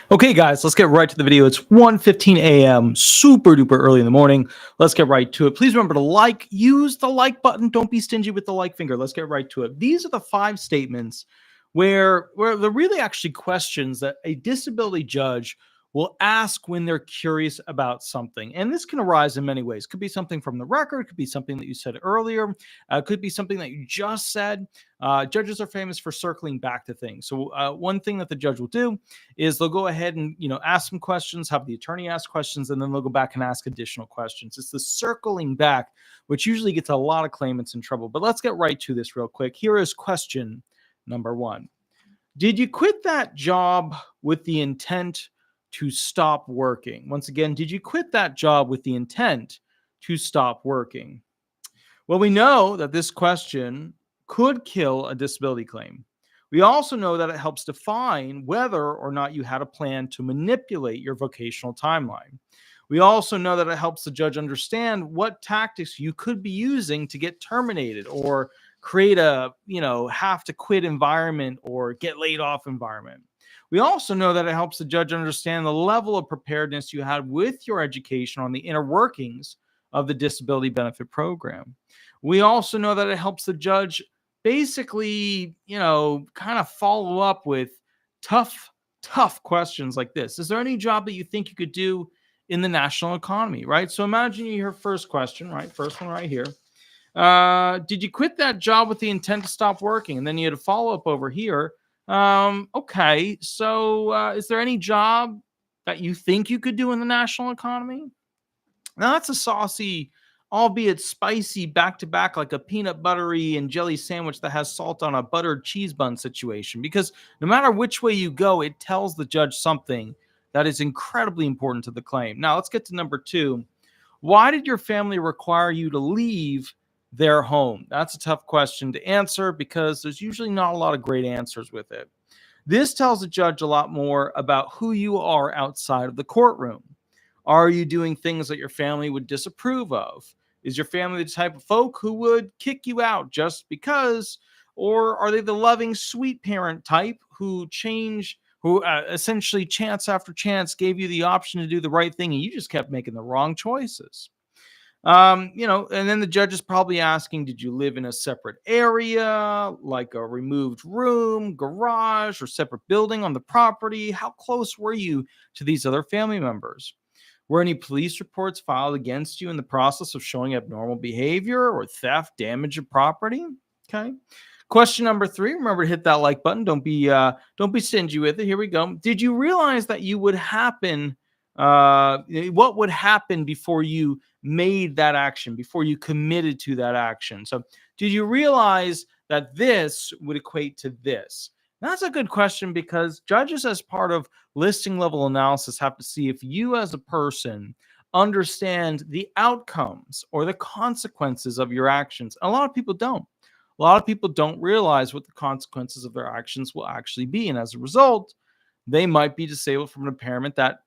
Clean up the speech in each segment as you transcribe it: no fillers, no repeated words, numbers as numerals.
Okay, guys, let's get right to the video. It's 1:15 a.m., super duper early in the morning. Let's get right to it. Please remember to use the like button. Don't be stingy with the like finger. Let's get right to it. These are the 5 statements where they're really actually questions that a disability judge will ask when they're curious about something. And this can arise in many ways. Could be something from the record, could be something that you said earlier, could be something that you just said. Judges are famous for circling back to things. So one thing that the judge will do is they'll go ahead and ask some questions, have the attorney ask questions, and then they'll go back and ask additional questions. It's the circling back, which usually gets a lot of claimants in trouble. But let's get right to this real quick. Here is question number 1. Did you quit that job with the intent to stop working? Once again, did you quit that job with the intent to stop working? Well, we know that this question could kill a disability claim. We also know that it helps define whether or not you had a plan to manipulate your vocational timeline. We also know that it helps the judge understand what tactics you could be using to get terminated or create a, have to quit environment or get laid off environment. We also know that it helps the judge understand the level of preparedness you had with your education on the inner workings of the disability benefit program. We also know that it helps the judge basically, kind of follow up with tough questions like this. Is there any job that you think you could do in the national economy, right? So imagine your first question, right? First one right here. Did you quit that job with the intent to stop working? And then you had a follow-up over here. Okay, so is there any job that you think you could do in the national economy? Now that's a saucy, albeit spicy, back-to-back, like a peanut buttery and jelly sandwich that has salt on a buttered cheese bun situation. Because no matter which way you go, it tells the judge something that is incredibly important to the claim. Now let's get to number 2. Why did your family require you to leave their home? That's a tough question to answer because there's usually not a lot of great answers with it. This tells the judge a lot more about who you are outside of the courtroom. Are you doing things that your family would disapprove of? Is your family the type of folk who would kick you out just because? Or are they the loving, sweet parent type who essentially chance after chance gave you the option to do the right thing and you just kept making the wrong choices? And then the judge is probably asking, did you live in a separate area, like a removed room, garage, or separate building on the property? How close were you to these other family members? Were any police reports filed against you in the process of showing abnormal behavior or theft, damage of property? Okay. Question number 3. Remember to hit that like button. Don't be stingy with it. Here we go. Did you realize that what would happen before you made that action, before you committed to that action? So did you realize that this would equate to this? That's a good question because judges, as part of listing level analysis, have to see if you as a person understand the outcomes or the consequences of your actions. A lot of people don't. A lot of people don't realize what the consequences of their actions will actually be. And as a result, they might be disabled from an impairment that,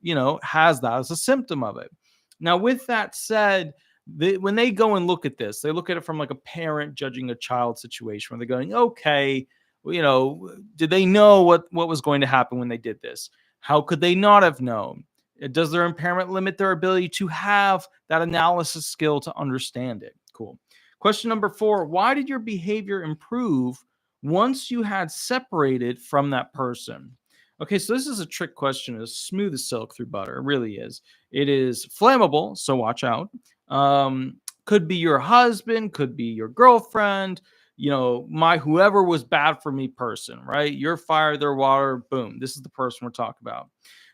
has that as a symptom of it. Now, with that said, when they go and look at this, they look at it from like a parent judging a child situation where they're going, okay, did they know what was going to happen when they did this? How could they not have known? Does their impairment limit their ability to have that analysis skill to understand it? Cool. Question number 4, why did your behavior improve once you had separated from that person? Okay, so this is a trick question. It's smooth as silk through butter. It really is. It is flammable, so watch out. Could be your husband, could be your girlfriend, my whoever was bad for me person, right? Your fire, their water, boom. This is the person we're talking about.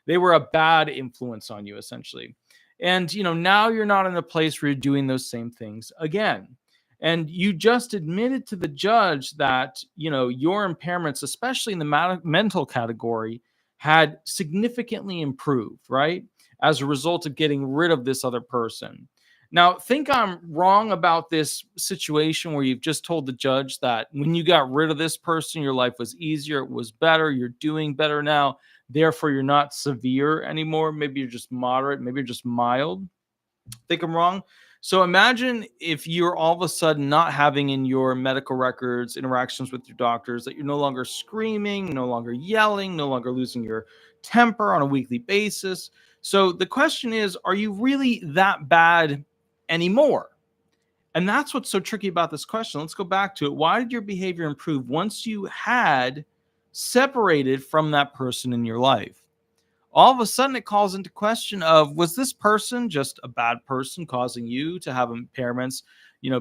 They were a bad influence on you, essentially. And, now you're not in a place where you're doing those same things again. And you just admitted to the judge that, your impairments, especially in the mental category, had significantly improved, right? As a result of getting rid of this other person. Now, think I'm wrong about this situation where you've just told the judge that when you got rid of this person, your life was easier, it was better, you're doing better now, therefore you're not severe anymore. Maybe you're just moderate, maybe you're just mild. Think I'm wrong? So imagine if you're all of a sudden not having in your medical records interactions with your doctors, that you're no longer screaming, no longer yelling, no longer losing your temper on a weekly basis. So the question is, are you really that bad anymore? And that's what's so tricky about this question. Let's go back to it. Why did your behavior improve once you had separated from that person in your life? All of a sudden it calls into question of, was this person just a bad person causing you to have impairments,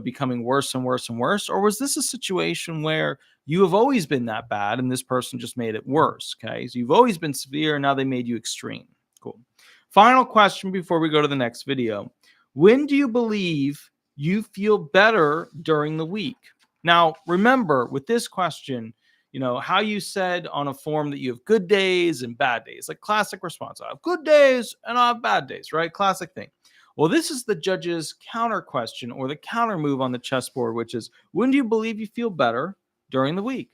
becoming worse and worse and worse? Or was this a situation where you have always been that bad and this person just made it worse? Okay. So you've always been severe and now they made you extreme. Cool. Final question before we go to the next video. When do you believe you feel better during the week? Now, remember with this question, how you said on a form that you have good days and bad days, like classic response. I have good days and I have bad days, right? Classic thing. Well, this is the judge's counter question or the counter move on the chessboard, which is, when do you believe you feel better during the week?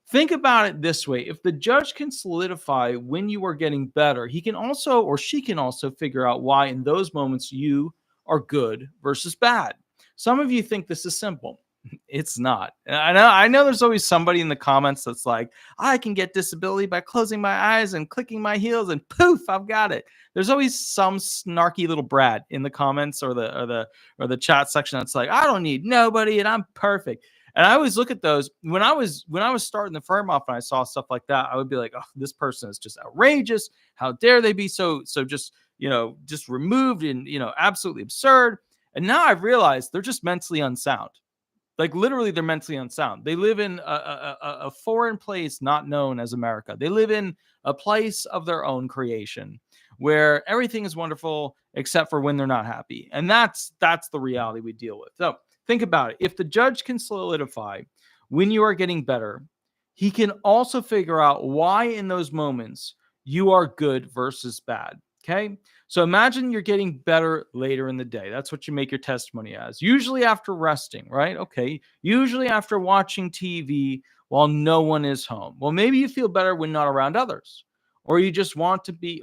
Think about it this way. If the judge can solidify when you are getting better, he can also, or she can also figure out why in those moments you are good versus bad. Some of you think this is simple. It's not. I know there's always somebody in the comments that's like, I can get disability by closing my eyes and clicking my heels and poof, I've got it. There's always some snarky little brat in the comments or the chat section that's like, I don't need nobody and I'm perfect. And I always look at those when I was starting the firm off and I saw stuff like that, I would be like, oh, this person is just outrageous. How dare they be so just removed and, absolutely absurd. And now I've realized they're just mentally unsound. Like literally they're mentally unsound. They live in a foreign place not known as America. They live in a place of their own creation where everything is wonderful except for when they're not happy. And that's the reality we deal with. So think about it. If the judge can solidify when you are getting better, he can also figure out why in those moments you are good versus bad. Okay. So imagine you're getting better later in the day. That's what you make your testimony as. Usually after resting, right? Okay. Usually after watching TV while no one is home. Well, maybe you feel better when not around others, or you just want to be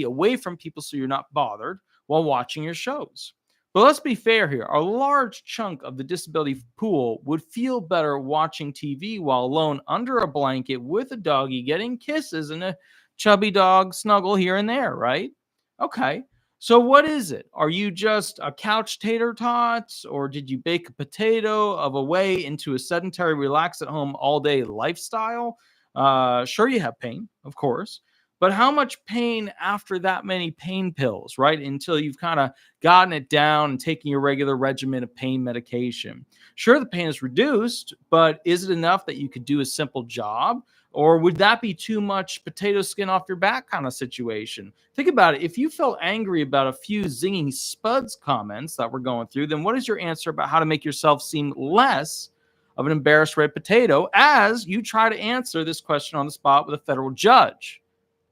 away from people so you're not bothered while watching your shows. But let's be fair here. A large chunk of the disability pool would feel better watching TV while alone under a blanket with a doggy getting kisses and a chubby dog snuggle here and there, right? Okay. So what is it? Are you just a couch tater tots, or did you bake a potato of a way into a sedentary, relax at home all day lifestyle? Sure, you have pain, of course, but how much pain after that many pain pills, right? Until you've kind of gotten it down and taking your regular regimen of pain medication. Sure, the pain is reduced, but is it enough that you could do a simple job? Or would that be too much potato skin off your back kind of situation? Think about it. If you felt angry about a few zinging spuds comments that we're going through, then what is your answer about how to make yourself seem less of an embarrassed red potato as you try to answer this question on the spot with a federal judge?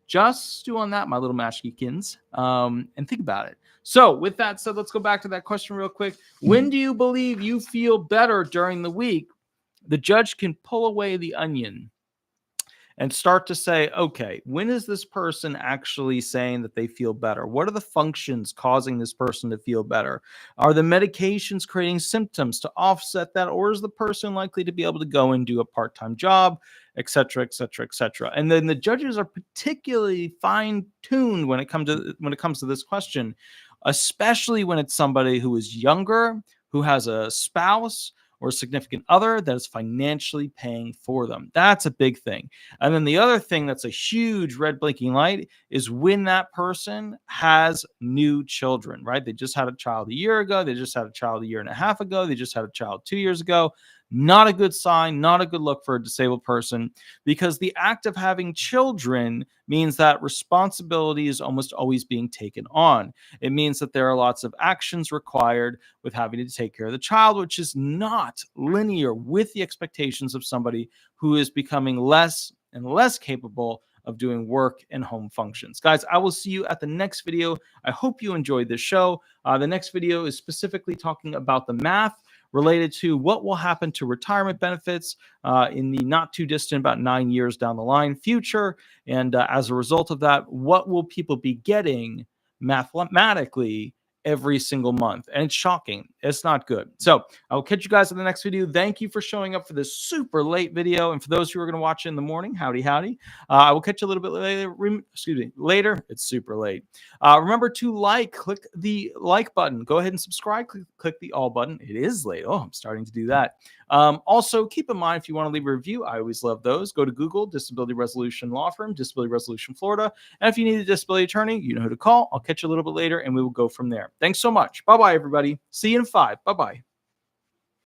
Just stew on that, my little mashkins, and think about it. So with that said, let's go back to that question real quick. When do you believe you feel better during the week? The judge can pull away the onion and start to say, okay, when is this person actually saying that they feel better? What are the functions causing this person to feel better? Are the medications creating symptoms to offset that? Or is the person likely to be able to go and do a part-time job, et cetera, et cetera, et cetera? And then the judges are particularly fine-tuned when it comes to this question, especially when it's somebody who is younger, who has a spouse or a significant other that is financially paying for them. That's a big thing. And then the other thing that's a huge red blinking light is when that person has new children, right? They just had a child a year ago. They just had a child a year and a half ago. They just had a child 2 years ago. Not a good sign, not a good look for a disabled person, because the act of having children means that responsibility is almost always being taken on. It means that there are lots of actions required with having to take care of the child, which is not linear with the expectations of somebody who is becoming less and less capable of doing work and home functions. Guys, I will see you at the next video. I hope you enjoyed this show. The next video is specifically talking about the math related to what will happen to retirement benefits in the not too distant, about 9 years down the line future. And as a result of that, what will people be getting mathematically every single month. And it's shocking. It's not good. So I will catch you guys in the next video. Thank you for showing up for this super late video. And for those who are going to watch it in the morning, howdy, howdy. I will catch you a little bit later. Later. It's super late. Remember to click the like button. Go ahead and subscribe. Click the all button. It is late. Oh, I'm starting to do that. Also, keep in mind, if you want to leave a review, I always love those. Go to Google, Disability Resolution Law Firm, Disability Resolution Florida. And if you need a disability attorney, you know who to call. I'll catch you a little bit later and we will go from there. Thanks so much. Bye-bye, everybody. See you in 5. Bye-bye.